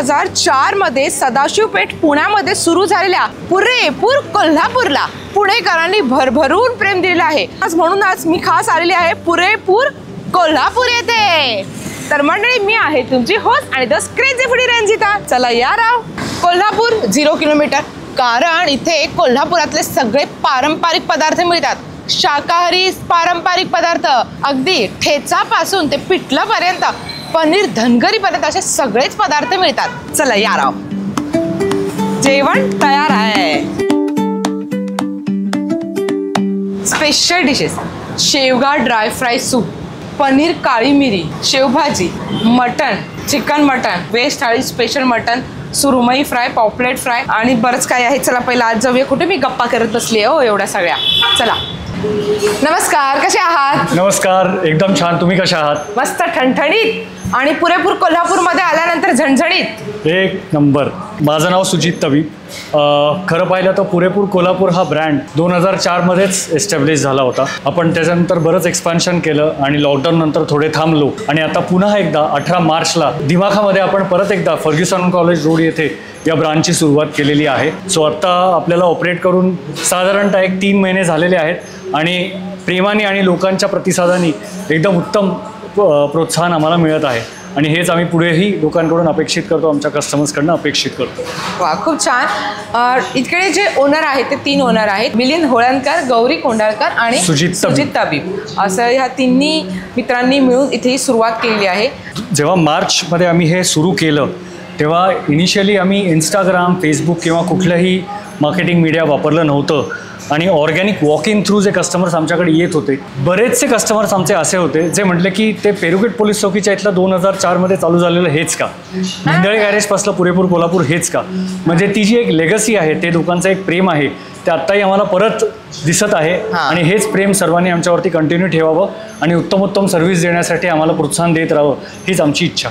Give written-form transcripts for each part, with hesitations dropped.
2004 मध्ये सदाशिव पेठ पुण्यामध्ये सुरू झालेल्या पुरेपूर कोल्हापूरला पुणेकरांनी भरभरून प्रेम दिलेलं आहे। म्हणून आज मी खास आलेली आहे पुरेपूर कोल्हापूर येथे। तर मंडळी, मी आहे तुमची होस्ट आणि द क्रेझी फूडी रंजिता। चला या राव, कोल्हापूर 0 किलोमीटर, कारण इथे कोल्हापुरातले सगळे पारंपरिक पदार्थ मिळतात। शाकाहारी पारंपरिक पदार्थ, अगदी ठेचापासून ते पिठलापर्यंत, पनीर धनगरीपर्यंत असे सगळेच पदार्थ मिळतात। चला या राव, जेवण तयार आहे। स्पेशल डिशेस: शेवगा ड्राय फ्राय सूप, पनीर काळी मिरी, शेवभाजी, मटन, चिकन मटन, व्हेज थाळी स्पेशल मटन, सुरमई फ्राय, पॉपलेट फ्राय आणि बरंच काय आहे। चला पहिला आज जाऊया, कुठे मी गप्पा करत बसली आहे हो एवढ्या सगळ्या। चला, नमस्कार, कसे आहात? नमस्कार, एकदम छान। तुम्ही कशा आहात? मस्त, ठणठणीत आणि पुरेपूर कोल्हापूरमध्ये आल्यानंतर झणझणीत। एक नंबर। माझं नाव सुजित तवीब। खरं पाहिलं तर पुरेपूर कोल्हापूर हा ब्रँड 2004 मध्येच एस्टॅब्लिश झाला होता। आपण त्याच्यानंतर बरंच एक्सपान्शन केलं आणि लॉकडाऊन नंतर थोडे थांबलो आणि आता पुन्हा एकदा 18 मार्चला दिमाखामध्ये आपण परत एकदा फर्ग्युसन कॉलेज रोड येथे या ब्रांचची सुरुवात केलेली आहे। सो आत्ता आपल्याला ऑपरेट करून साधारणतः 3 महिने झालेले आहेत आणि प्रेमाने आणि लोकांच्या प्रतिसादाने एकदम उत्तम प्रोत्साहन आम्हाला मिळत आहे आणि हेच आम्ही पुढेही लोकांकडून अपेक्षित करतो, आमच्या कस्टमर्सकडनं अपेक्षित करतो। वा, खूप छान। इकडे जे ओनर आहेत ते 3 ओनर आहेत, मिलिंद होळणकर, गौरी कोंडाळकर आणि सुजित तबीब। असं ह्या तिन्ही मित्रांनी मिळून इथे सुरुवात केलेली आहे। जेव्हा मार्चमध्ये आम्ही हे सुरू केलं तेव्हा इनिशियली आम्ही इंस्टाग्राम, फेसबुक किंवा कुठलंही मार्केटिंग मीडिया वापरलं नव्हतं आणि ऑर्गॅनिक वॉक इन थ्रू जे कस्टमर्स आमच्याकडे येत होते, बरेचसे कस्टमर्स आमचे असे होते जे म्हटले की ते पेरुगेट पोलीस चौकीच्या इथलं 2004 मध्ये चालू झालेलं हेच का, भिंदळे गॅरेजपासलं पुरेपूर कोल्हापूर हेच का, म्हणजे ती जी एक लेगसी आहे, ते लोकांचं एक प्रेम आहे, ते आत्ताही आम्हाला परत दिसत आहे आणि हेच प्रेम सर्वांनी आमच्यावरती कंटिन्यू ठेवावं आणि उत्तम सर्व्हिस देण्यासाठी आम्हाला प्रोत्साहन देत राहावं, हीच आमची इच्छा।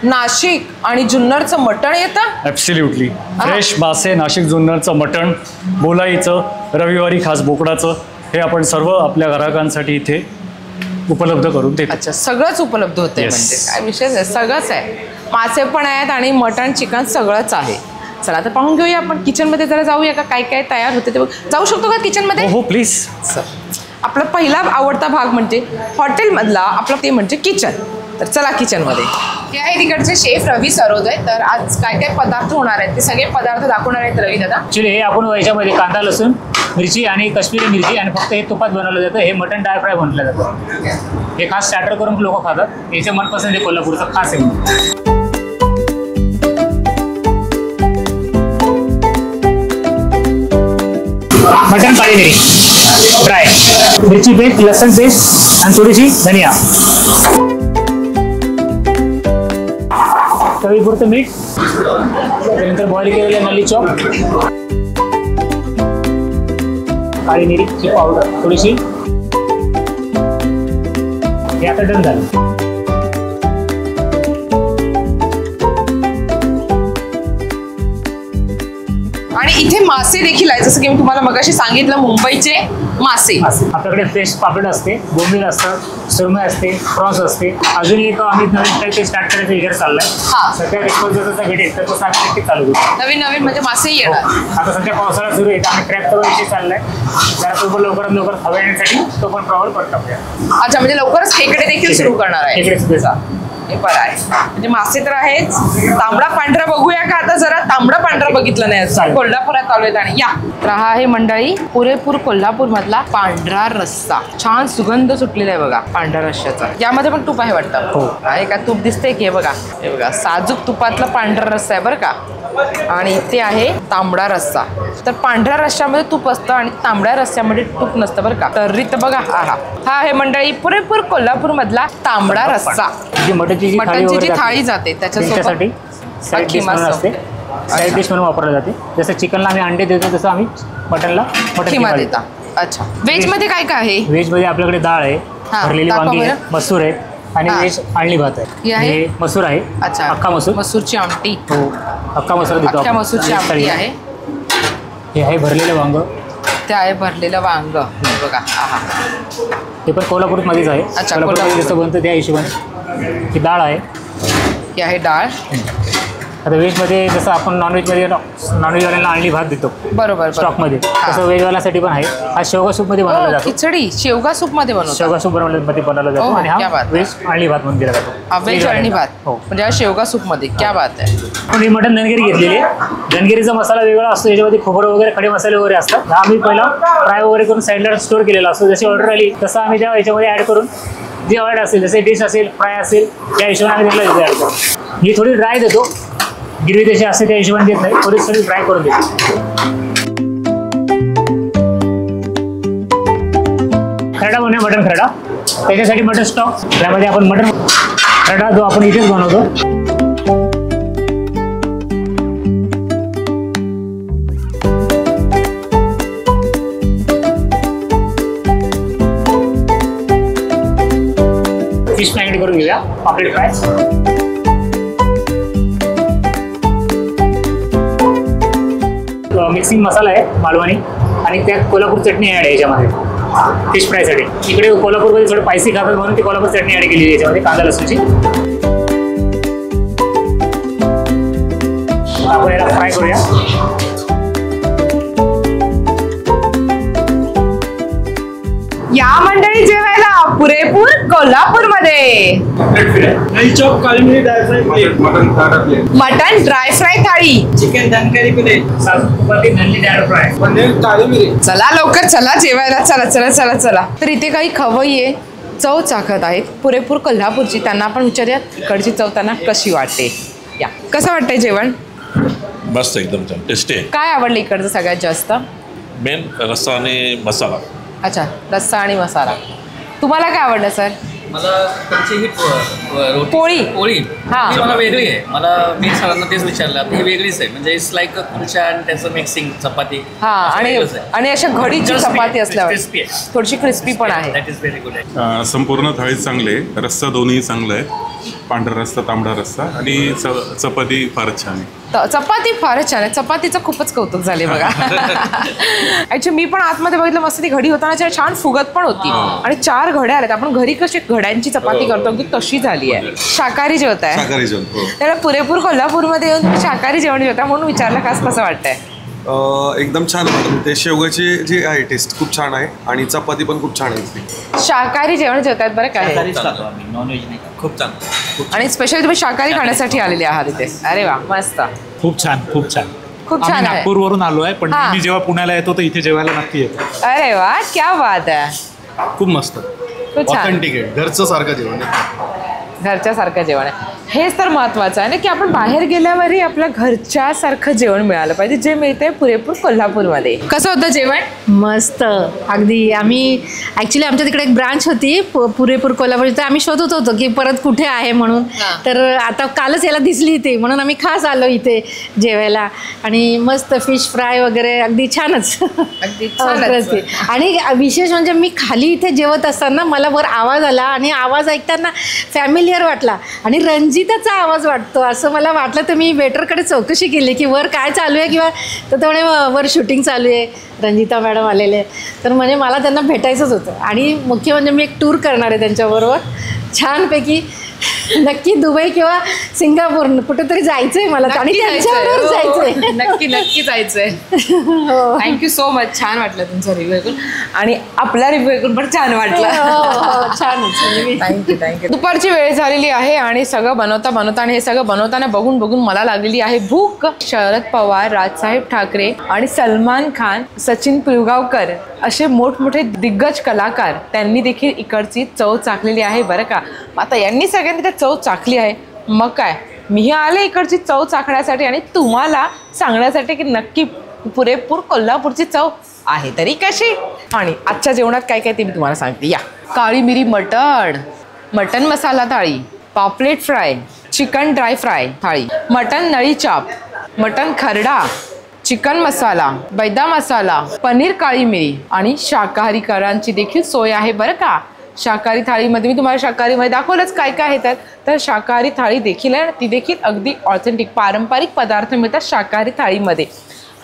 नाशिक आणि जुन्नरचं मटण येतं? ॲब्सोल्युटली। फ्रेश मासे, नाशिक जुन्नरचं मटण, बोलाईचं, रविवारी खास बोकडाचं, हे आपण सर्व आपल्या ग्राहकांसाठी इथे उपलब्ध करून देतो। अच्छा, सगळंच उपलब्ध होते म्हणजे काय विशेष आहे, सगळंच आहे। मासे पण आहेत आणि मटण, चिकन सगळंच आहे। चला आता पाहून घेऊया आपण किचनमध्ये, जरा जाऊया का, काय काय तयार होते ते जाऊ शकतो का किचनमध्ये? हो प्लीज। आपला पहिला आवडता भाग म्हणजे हॉटेलमधला आपला ते म्हणजे किचन। तर चला किचनमध्ये। हे आहे तिकडचे शेफ रवी सरोदे। तर आज काय काय पदार्थ होणार आहेत ते सगळे पदार्थ दाखवणार आहेत रवी दादा। ॲक्च्युली हे आपण याच्यामध्ये कांदा, लसूण, मिरची आणि काश्मीरी मिरची आणि फक्त हे तुपात बनवलं जातं। हे मटन ड्राय फ्राय म्हटलं जातं। हे खास स्टार्टर करून लोक खातात, याचे मनपसंत आहे कोल्हापूरचं खास आहे। मटन काळी मिरी ड्राय, मिरची पेस्ट, लसूण पेस्ट आणि थोडीशी धनिया, चवीपुरतं मीठ, त्यानंतर बॉईल केलेले नल्ली चॉप, काळी मिरीची पावडर थोडीशी। हे आता डन झालं। आणि इथे मासे देखील आहे, जसं की मी तुम्हाला मगाशी सांगितलं, मुंबईचे मासे। आपल्याकडे फ्रेश पापड असते, बोंबील असतात, सुरमई असते, प्रॉन्स असते। अजून एक आम्ही नवीन काही स्टार्ट करायचा विचार चाललाय। सध्या रिस्पॉन्स जसा भेटेल तर तो सांगण्यासाठी चालू होतो। नवीन म्हणजे मासे येणार। आता सध्या पावसाळा सुरू आहे, आम्ही क्रॅप करून विषय चाललाय, जरा लवकरात हवा येण्यासाठी तो पण प्रॉब्लेम करत टाकूया। अच्छा, म्हणजे लवकरच खेकडे देखील सुरू करणार आहे। खेकडे सुद्धा हे बरं आहे, म्हणजे मासे तर आहेच। तांबडा पांढरा बघूया का? आता जरा तांबडा पांढरा बघितलं नाही, कोल्हापुरात आलोय आणि या। तर हा आहे मंडळी पुरेपूर कोल्हापूर मधला पांढरा रस्सा। छान सुगंध सुटलेला आहे बघा पांढऱ्या रस्स्याचा। यामध्ये पण तूप आहे वाटतं? हो आहे का? तूप दिसतंय की? हे बघा साजूक तुपातला पांढरा रस्सा आहे बरं का। आणि इथे आहे तांबडा रस्सा। तर पांढऱ्या रस्स्यामध्ये तूप असतं आणि तांबड्या रस्स्यामध्ये तूप नसतं बरं का। तर रीत बघा, हा आहे मंडळी पुरेपूर कोल्हापूर मधला तांबडा रस्सा। मटनची जी थाळी जाते त्याच्यासाठी साईड डिश म्हणून वापरलं जाते। जसं चिकनला आम्ही अंडे देतो तसं आम्ही मटनला मटन देतो। अच्छा, व्हेज मध्ये काय काय आहे? व्हेज मध्ये आपल्याकडे डाळ आहे, भरलेली वांगी आहे, मसूर आहे आणि व्हेज आळणी भात आहे। हे मसूर आहे। अच्छा, अख्खा मसूर, मसूरची आमटी। हो, अख्खा मसूर देतो। अख्ख्या मसूरची आमटी आहे। हे आहे भरलेलं वांग, ते आहे भरलेलं वांग बघा। ते पण कोल्हापूरमध्येच आहे। कोल्हापूर जसं बनतं त्या हिशोबाने। ही डाळ आहे, ही आहे डाळ, आता व्हेजमध्ये जसं आपण नॉनव्हेजवाल्यांना आणली भात देतो बरोबर स्टॉकमध्ये, तसं व्हेजवाल्यासाठी पण आहे. हा शेवगा सूपमध्ये बनवला जातो. खिचडी शेवगा सूप मध्ये बनवतो. शेवगा सूप बनवला जातो आणि क्या हा बात. व्हेज आणली भात म्हणून दिला जातो. व्हेज आणि भात हो. म्हणजे हा शेवगा सूप मध्ये. क्या बात आहे. आपण ही मटन धनगिरी घेतलेली आहे. धनगिरीचा मसाला वेगळा असतो, याच्यामध्ये खोबरं वगैरे खडे मसाले वगैरे असतात. हा आम्ही पहिला फ्राय वगैरे करून साईडला स्टोअर केलेला असतो. जशी ऑर्डर आली तसं आम्ही त्या याच्यामध्ये ॲड करून जी ऑर्डर असेल, जसे डिश असेल, फ्राय असेल, त्या हिशोबाने आम्ही त्याला ॲड करतो. ही थोडी ड्राय देतो, गिरवी जशी असते त्या हिशोबाने देत नाही, थोडी ड्राय करून देतो. खरडा बनवूया, मटन खरडा. त्याच्यासाठी मटन स्टॉक, त्यामध्ये आपण मटन खरडा जो आपण इथेच बनवतो. फिश मॅरिनेट करून घेऊया, पापलेट फ्राय. मिक्सिंग मसाला आहे मालवणी आणि त्यात कोल्हापूर चटणी ॲड आहे याच्यामध्ये फिश फ्रायसाठी. इकडे कोल्हापूरमध्ये थोडं स्पायसी खातात म्हणून ती कोल्हापूर चटणी ॲड केली आहे याच्यामध्ये, कांदा लसूणची. आपण याला फ्राय करूया. या मंडळी जेवायला पुरेपूर कोल्हापूरमध्ये मटन ड्राय फ्राय थाळी, चिकन धनकरी प्लेट, पनीर काळी मिरी. चला लवकर चला जेवायला. चला चला चला चला. तर इथे काही खवय्ये चव चाखत आहेत पुरेपूर कोल्हापूरची. त्यांना आपण विचारूया इकडची चव त्यांना कशी वाटते. या, कसं वाटतंय जेवण? मस्त, एकदम छान, टेस्टी आहे. काय आवडलं इकडचं सगळ्यात जास्त? मेन रस्सा आणि मसाला. अच्छा, रस्सा आणि मसाला. तुम्हाला काय आवडलं सर? मला त्यांची ही रोटी पोळी. पोळी हा. ही मला वेगळी आहे. मी सरांना तेच विचारलं, ही वेगळीच आहे. म्हणजे इट्स लाईक कुलचा आणि त्याचं मिक्सिंग चपाती. हा, आणि अशा घडीची Crispy, चपाती असल्यावर crispy आहे. थोडीशी क्रिस्पी पण आहे. That is very good. संपूर्ण थाळी चांगली आहे. रस्सा दोन्ही चांगला आहे. पांढरा रस्सा, तांबडा रस्सा आणि चपाती फारच छान आहे. चपाती फारच छान आहे. चपातीचं खूपच कौतुक झाले बघा. ऍक्च्युली मी पण आतमध्ये बघितलं, मस्त ती घडी होताना छान फुगत पण होती. आणि 4 घड्या आल्यात. आपण घरी कशी घड्यांची चपाती करतो अगदी तशी झाली आहे. शाकाहारी जेवताय? शाकाहारी जेवण. त्याला पुरेपूर कोल्हापूरमध्ये येऊन तुम्ही शाकाहारी जेवण जेवता म्हणून विचारलं, खास कसं वाटतंय? एकदम छान आहे मॅडम. ते शेवगाची जी आहे टेस्ट खूप छान आहे आणि चपाती पण खूप छान आहे. शाकाहारी जेवण जेवतायत बरं काय? नॉनव्हेज नाही, खूप चांगलं. आणि स्पेशली तुम्ही शाकाहारी खाण्यासाठी आलेले आहात इथे. अरे वा, मस्त. खूप छान, खूप छान. खूप आम्ही छान आहे. नागपूरवरून आलो आहे, पण हा. मी जेव्हा पुण्याला येतो तर इथे जेवायला नक्की येतो. अरे वा, क्या बात आहे. खूप मस्त, खूप छान. ऑथेंटिक आहे, घरचं सारखं जेवण आहे. घरच्यासारखं जेवण आहे. हेच तर महत्त्वाचं आहे ना, की आपण बाहेर गेल्यावरही आपल्या घरच्यासारखं जेवण मिळालं पाहिजे, जे मिळतंय पुरेपूर कोल्हापूरमध्ये. कसं होतं जेवण? मस्त अगदी. आम्ही ॲक्च्युली आमच्या तिकडे एक ब्रांच होती पुरेपूर कोल्हापूर, तर आम्ही शोधत होतो की परत कुठे आहे म्हणून. तर आता कालच याला दिसली इथे, म्हणून आम्ही खास आलो इथे जेवायला. आणि मस्त फिश फ्राय वगैरे अगदी छानच. खरंच ते. आणि विशेष म्हणजे मी खाली इथे जेवत असताना मला वर आवाज आला आणि आवाज ऐकताना फॅमिलियर वाटला आणि रंजिताचा आवाज वाटतो असं मला वाटलं. तर मी वेटरकडे चौकशी केली की वर काय चालू आहे किंवा, तर ते म्हणे वर शूटिंग चालू आहे, रंजिता मॅडम आलेले. तर म्हणजे मला त्यांना भेटायचंच होतं. आणि मुख्य म्हणजे मी एक टूर करणार आहे त्यांच्याबरोबर छानपैकी. नक्की दुबई किंवा सिंगापूर कुठेतरी जायचंय मला आणि त्यांच्याबरोबर जायचंय. नक्की नक्की जायचंय. Thank you so much. छान वाटलं तुमचा रिव्ह्यू ऐकून आणि आपला रिव्ह्यू ऐकून पण छान वाटलं. छान. Thank you thank you. दुपारची वेळ झालेली आहे आणि सगळं बनवता आणि हे सगळं बनवताना बघून मला लागलेली आहे भूक. शरद पवार, राजसाहेब ठाकरे आणि सलमान खान, सचिन पिळगावकर असे मोठमोठे दिग्गज कलाकार त्यांनी देखील इकडची चव चाखलेली आहे बरं का. आता यांनी सगळ्यांनी त्या चव चाखली आहे, मग काय मीही आले इकडची चव चाखण्यासाठी आणि तुम्हाला सांगण्यासाठी की नक्की पुरेपूर कोल्हापूरची चव आहे तरी कशी. आणि आजच्या जेवणात काय काय ते मी तुम्हाला सांगते. या, काळी मिरी मटन मसाला थाळी, पापलेट फ्राय, चिकन ड्राय फ्राय थाळी, मटन नळी चाप, मटन खरडा, चिकन मसाला, बैदा मसाला, पनीर काळी मिरी आणि शाकाहारीकरांची देखील सोय आहे बरं का. शाकाहारी थाळीमध्ये मी तुम्हाला शाकाहारीमध्ये दाखवलंच काय काय आहे. तर शाकाहारी थाळी देखील आहे, ती देखील अगदी ऑथेंटिक पारंपरिक पदार्थ मिळतात शाकाहारी थाळीमध्ये.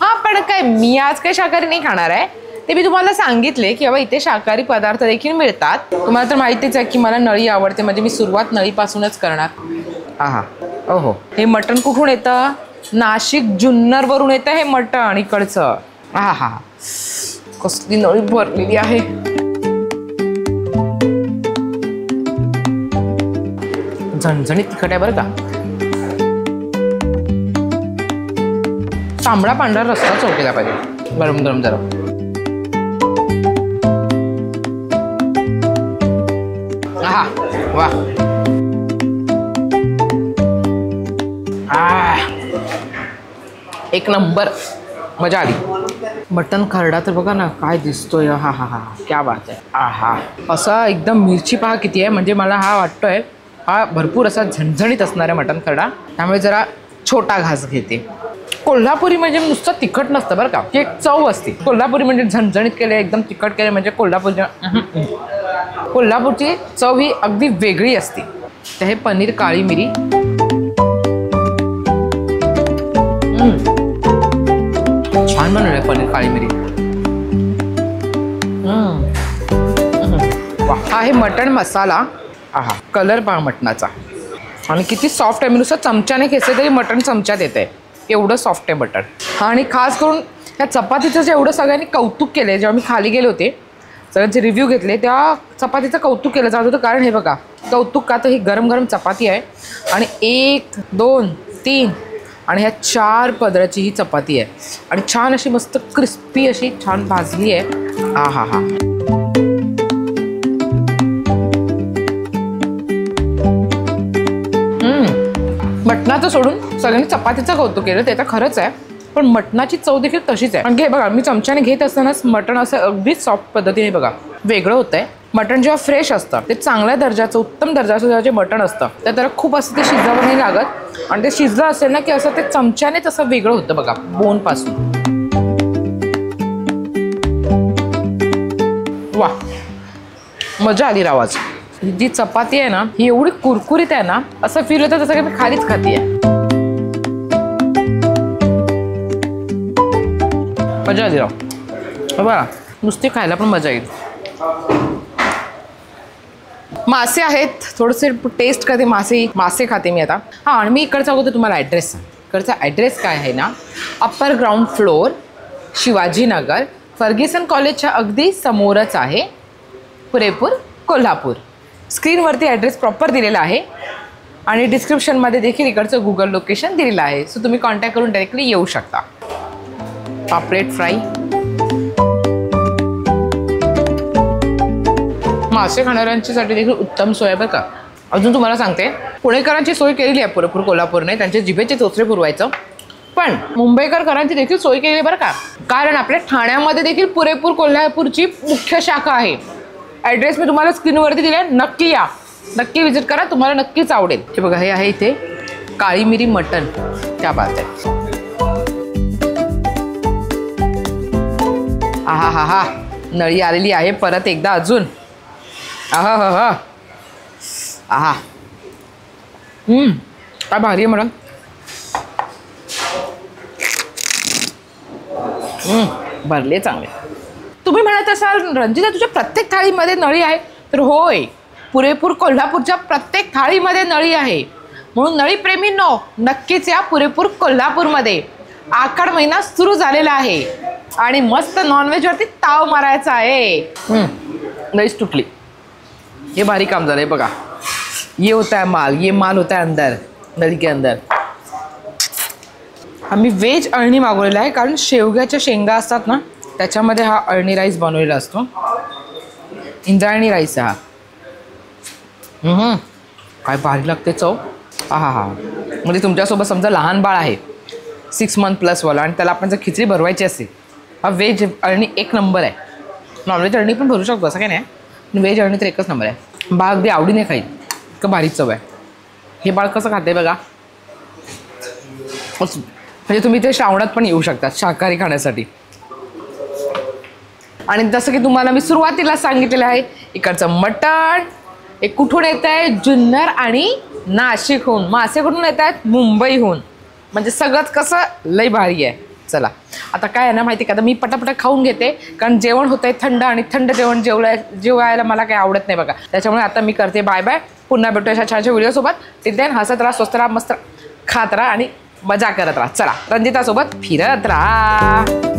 हां, पण काय मी आज काही शाकाहारी नाही खाणार आहे, ते मी तुम्हाला सांगितले की बाबा इथे शाकाहारी पदार्थ देखील मिळतात. तुम्हाला तर माहितीच आहे की मला नळी आवडते, म्हणजे मी सुरुवात नळीपासूनच करणार. हां, ओहो, हे मटण कुठून येतं? नाशिक जुन्नर वरून येतं हे मटण इकडचं. हा हा, कसली नळी भरलेली आहे. झणझणीत तिखट आहे बरं का. तांबडा पांढरा रस्सा चौकीला पाहिजे, गरम गरम जरा. हा वा, एक नंबर, मजा आली. मटण खरडा तर बघा ना काय दिसतोय. हा हा हा, क्या बात आहे. हा, असा एकदम मिरची पहा किती आहे. म्हणजे मला हा वाटतोय हा भरपूर असा झणझणीत असणार आहे मटण खरडा, त्यामुळे जरा छोटा घास घेते. कोल्हापुरी म्हणजे नुसतं तिखट नसतं बरं का, ती एक चव असते. कोल्हापुरी म्हणजे झणझणीत केले, एकदम तिखट केले म्हणजे कोल्हापूरची चव ही अगदी वेगळी असते. तर हे पनीर काळी मिरी, छान बनवलंय पनीर काळी मिरी. हा आहे मटण मसाला. आहा, कलर पहा मटणाचा आणि किती सॉफ्ट आहे. मी नुसतं चमच्याने खेचले तरी मटण चमच्यात येत आहे, एवढं सॉफ्ट आहे मटण. आणि खास करून ह्या चपातीचं जे एवढं सगळ्यांनी कौतुक केलं आहे, जेव्हा मी खाली गेले होते सगळ्यांचे रिव्ह्यू घेतले त्या चपातीचं कौतुक केलं जात होतं. कारण हे बघा कौतुक का, तर ही गरम गरम चपाती आहे आणि 1 2 3 आणि ह्या 4 पदराची ही चपाती आहे आणि छान अशी मस्त क्रिस्पी अशी छान भाजली आहे. हा हा हा, मटणाचं सोडून सगळ्यांनी चपातीचं कौतुक केलं, ते तर खरंच आहे, पण मटणाची चव देखील तशीच आहे. आणखी हे बघा, मी चमच्याने घेत असतानाच मटण असं अगदीच सॉफ्ट पद्धतीने बघा वेगळं होतं आहे. मटण जेव्हा फ्रेश असतं, ते चांगल्या दर्जाचं उत्तम दर्जाचं जेव्हा जे मटण असतं तर त्याला खूप असं ते शिजावं नाही लागत आणि ते शिजलं असेल ना की असं ते चमच्यानेच असं वेगळं होतं बघा बोनपासून. वा, मजा आली रावाज. ही जी चपाती आहे ना ही एवढी कुरकुरीत आहे ना, असं फील होतं जसं की मी खालीच खाती आहे. मजा आली राव. बघा नुसती खायला पण मजा येईल. मासे आहेत, थोडेसे टेस्ट करते. मासे खाते मी आता. हां, आणि मी इकडचा होतो तुम्हाला ॲड्रेस. इकडचा ॲड्रेस काय आहे ना, upper ground floor, Shivajinagar, Fergusson कॉलेजच्या अगदी समोरच आहे, पुरेपूर कोल्हापूर. स्क्रीनवरती ॲड्रेस प्रॉपर दिलेला आहे आणि डिस्क्रिप्शनमध्ये देखील इकडचं गुगल लोकेशन दिलेलं आहे. सो तुम्ही कॉन्टॅक्ट करून डायरेक्टली येऊ शकता. पापलेट फ्राय, मासे खाणाऱ्यांच्यासाठी देखील उत्तम सोय आहे बरं का. अजून तुम्हाला सांगते, पुणेकरांची सोय केलेली आहे पुरेपूर कोल्हापूरने, त्यांचे जिभेचे चोचरे पुरवायचं. पण मुंबईकरांची देखील सोय केली आहे बरं का, कारण आपल्या ठाण्यामध्ये देखील पुरेपूर कोल्हापूरची मुख्य शाखा आहे. ॲड्रेस मी तुम्हाला स्क्रीनवरती दिला आहे, नक्की या, नक्की व्हिजिट करा, तुम्हाला नक्कीच आवडेल. हे बघा, हे आहे इथे काळी मिरी मटण, त्या बात आहे. आहा हा हा, नळी आलेली आहे परत एकदा अजून. आहा हा हा, आहा, काय भारी आहे मॅडम. भरले चांगले. तुम्ही म्हणत असाल रंजिता तुझ्या प्रत्येक थाळीमध्ये नळी आहे, तर होय, पुरेपूर कोल्हापूरच्या प्रत्येक थाळीमध्ये नळी आहे. म्हणून नळी प्रेमींनो नक्कीच या पुरेपूर कोल्हापूरमध्ये. आखाड महिना सुरू झालेला आहे आणि मस्त नॉनव्हेजवरती ताव मारायचा आहे. नळीच तुटली, हे भारी काम झालंय बघा. ये होता है माल, ये माल होता है अंदर नळी के अंदर. आम्ही व्हेज अळणी मागवलेला आहे, कारण शेवग्याच्या शेंगा असतात ना त्याच्यामध्ये हा अळणी राईस बनवलेला असतो. इंद्रायणी राईस आहे हा. काय भारी लागते चव. हा हा हा, म्हणजे तुमच्यासोबत समजा लहान बाळ आहे 6 मंथ प्लसवाला आणि त्याला आपण जर खिचडी भरवायची असेल, हा व्हेज अळणी एक नंबर आहे. नॉनव्हेज अळणी पण भरू शकतो असं काही नाही, पण व्हेज अळणी तर एकच नंबर आहे. बाळ अगदी आवडीने खाईल, इतकं भारी चव आहे. हे बाळ कसं खाते बघा. म्हणजे तुम्ही ते श्रावणात पण येऊ शकता शाकाहारी खाण्यासाठी. आणि जसं की तुम्हाला मी सुरुवातीला सांगितलेलं आहे, इकडचं मटण हे कुठून येत आहे, जुन्नर आणि नाशिकहून. मासे कुठून येत आहेत, मुंबईहून. म्हणजे सगळंच कसं लय भारी आहे. चला आता काय आहे ना माहिती का, आता मी पटापटा खाऊन घेते, कारण जेवण होतंय थंड आणि थंड जेवण जेवायला मला काही आवडत नाही बघा. त्याच्यामुळे आता मी करते बाय बाय. पुन्हा भेटूया अशा छानशा व्हिडिओसोबत. तिथे हसत राहा, स्वस्त राहा, मस्त खात राहा आणि मजा करत राहा. चला रंजितासोबत फिरत राहा.